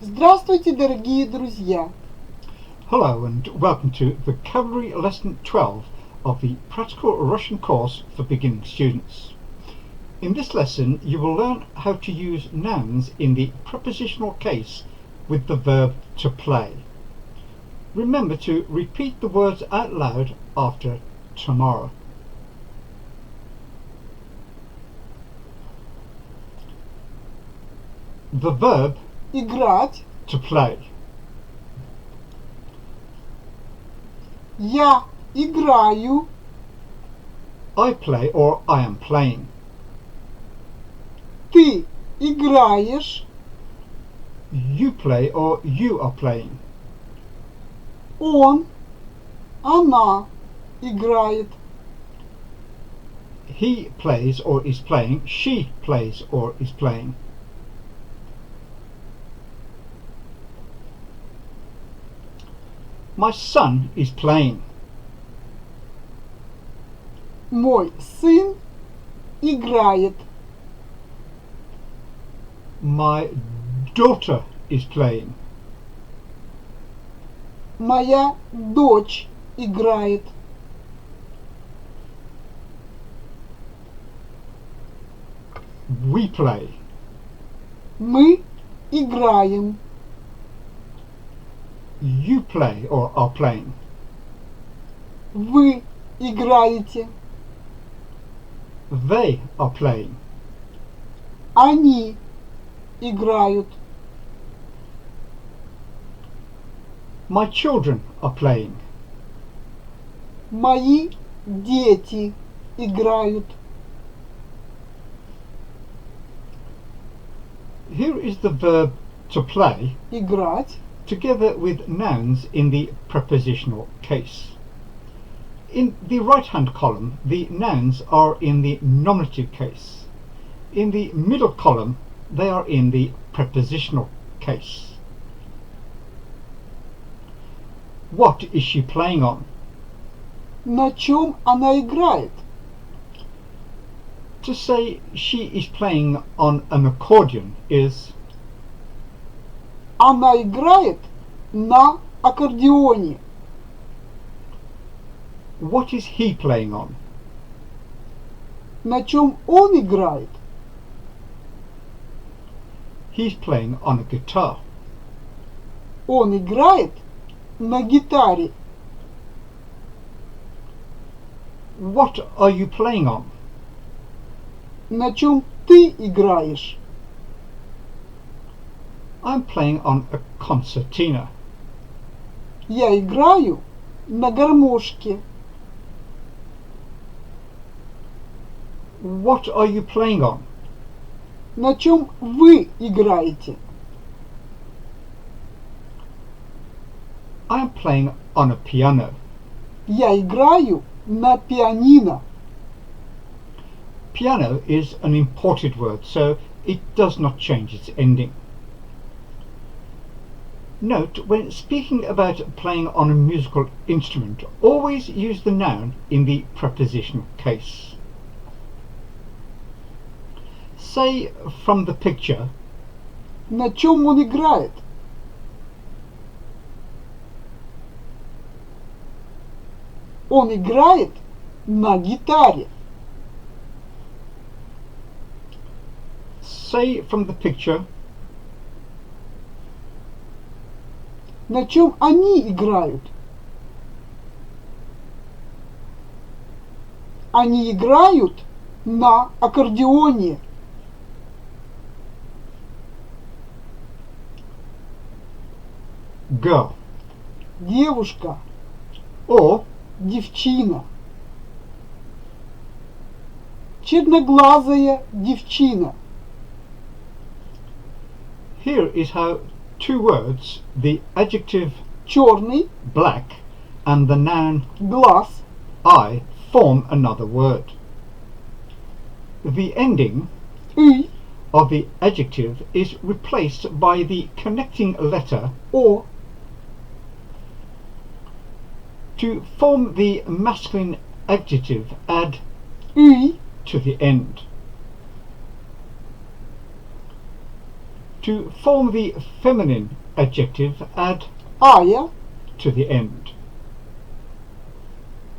Здравствуйте, дорогие друзья! Hello and welcome to vocabulary lesson 12 of the practical Russian course for beginning students. In this lesson you will learn how to use nouns in the prepositional case with the verb to play. Remember to repeat the words out loud after tomorrow. The verb Играть. to play. Я играю. I play or I am playing. Ты играешь. You play or you are playing. Он, она играет. He plays or is playing. She plays or is playing. My son is playing. Мой сын играет. My daughter is playing. Моя дочь играет. We play. Мы играем. You play or are playing. Вы играете. They are playing. Они играют. My children are playing. Мои дети играют. Here is the verb to play Играть. together with nouns in the prepositional case. In the right-hand column, the nouns are in the nominative case. In the middle column, they are in the prepositional case. What is she playing on? На чем она играет? To say she is playing on an accordion is Она играет на аккордеоне. what is he playing on? На чем он играет? He's playing on a guitar. Он играет на гитаре. What are you playing on? На чем ты играешь? I'm playing on a concertina. Я играю на гармошке. What are you playing on? На чем вы играете? I'm playing on a piano. Я играю на пианино. Piano is an imported word, so it does not change its ending. Note, when speaking about playing on a musical instrument, always use the noun in the prepositional case. Say from the picture, На чем он играет? Он играет на гитаре. say from the picture, На чем они играют? Они играют на аккордеоне. girl, Девушка, or девчина. Черноглазая девчина. here is how two words, the adjective Черный, black and the noun глаз, eye, form another word. The ending ый, of the adjective is replaced by the connecting letter о. To form the masculine adjective, add ый, to the end. To form the feminine adjective, add ая, to the end.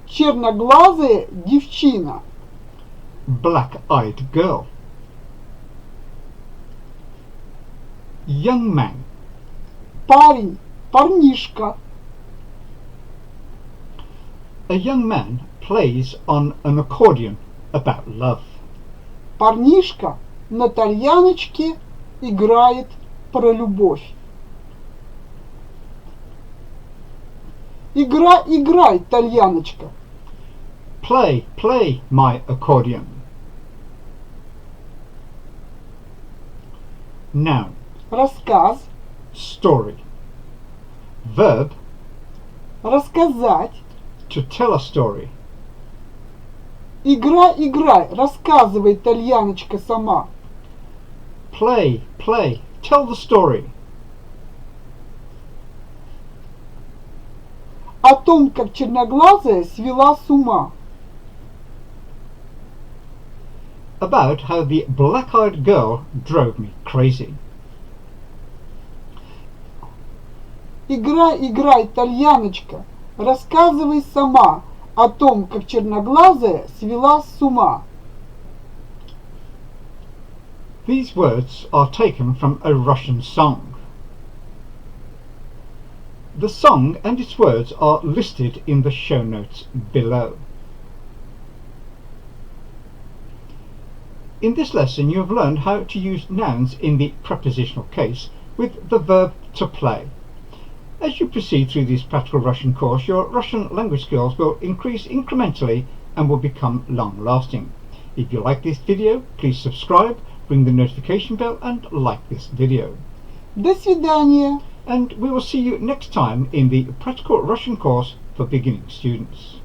черноглазая девчина, Black-eyed girl. Young man. парень, парнишка, A young man plays on an accordion about love. парнишка на тальяночке играет про любовь. Играй, Тальяночка. Play my accordion. Noun. Рассказ, Story. Verb. рассказать. To tell a story. Играй, рассказывай, Тальяночка, сама. Play, tell the story. О том, как черноглазая свела с ума. About how the black-eyed girl drove me crazy. Играй, Тальяночка, рассказывай сама о том, как черноглазая свела с ума. These words are taken from a Russian song. The song and its words are listed in the show notes below. In this lesson you have learned how to use nouns in the prepositional case with the verb to play. As you proceed through this practical Russian course, your Russian language skills will increase incrementally and will become long-lasting. If you like this video, please subscribe, ring the notification bell and like this video. До свидания. And we will see you next time in the practical Russian course for beginning students.